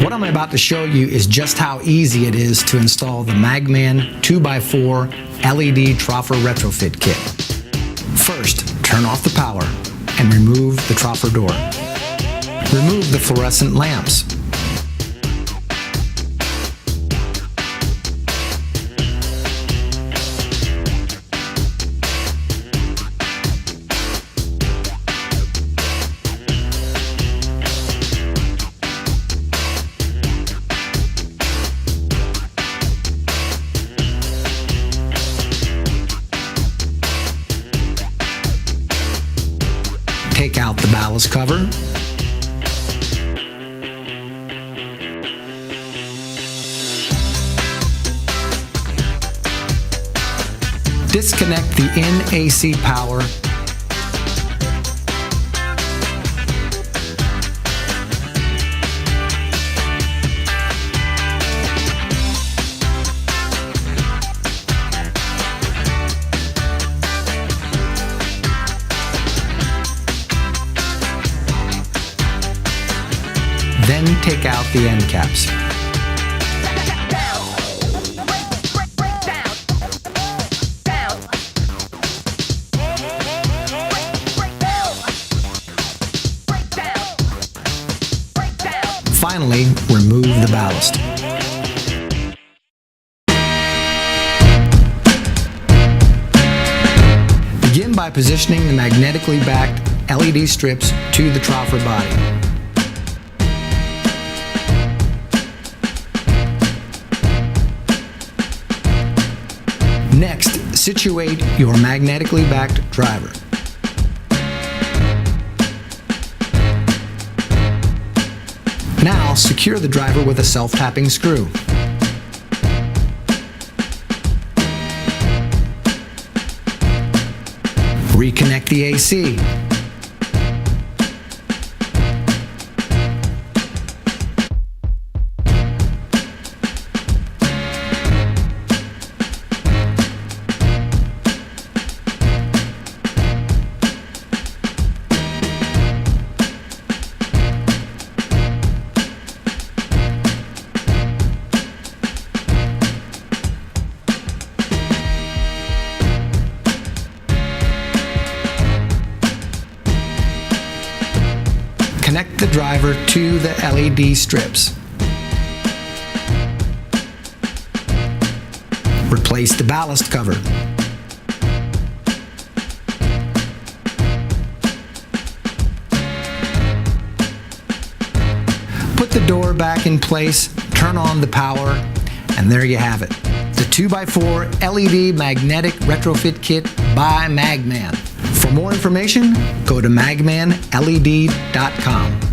What I'm about to show you is just how easy it is to install the MagMann 2x4 LED Troffer Retrofit Kit. First, turn off the power and remove the Troffer door. Remove the fluorescent lamps. Take out the ballast cover. Disconnect the in-AC power. Then take out the end caps. Finally, remove the ballast. Begin by positioning the magnetically backed LED strips to the Troffer body. Next, situate your magnetically backed driver. Now, secure the driver with a self-tapping screw. Reconnect the AC. Connect the driver to the LED strips. Replace the ballast cover. Put the door back in place, turn on the power, and there you have it. The 2x4 LED Magnetic Retrofit Kit by MagMann. For more information, go to MagMannLED.com.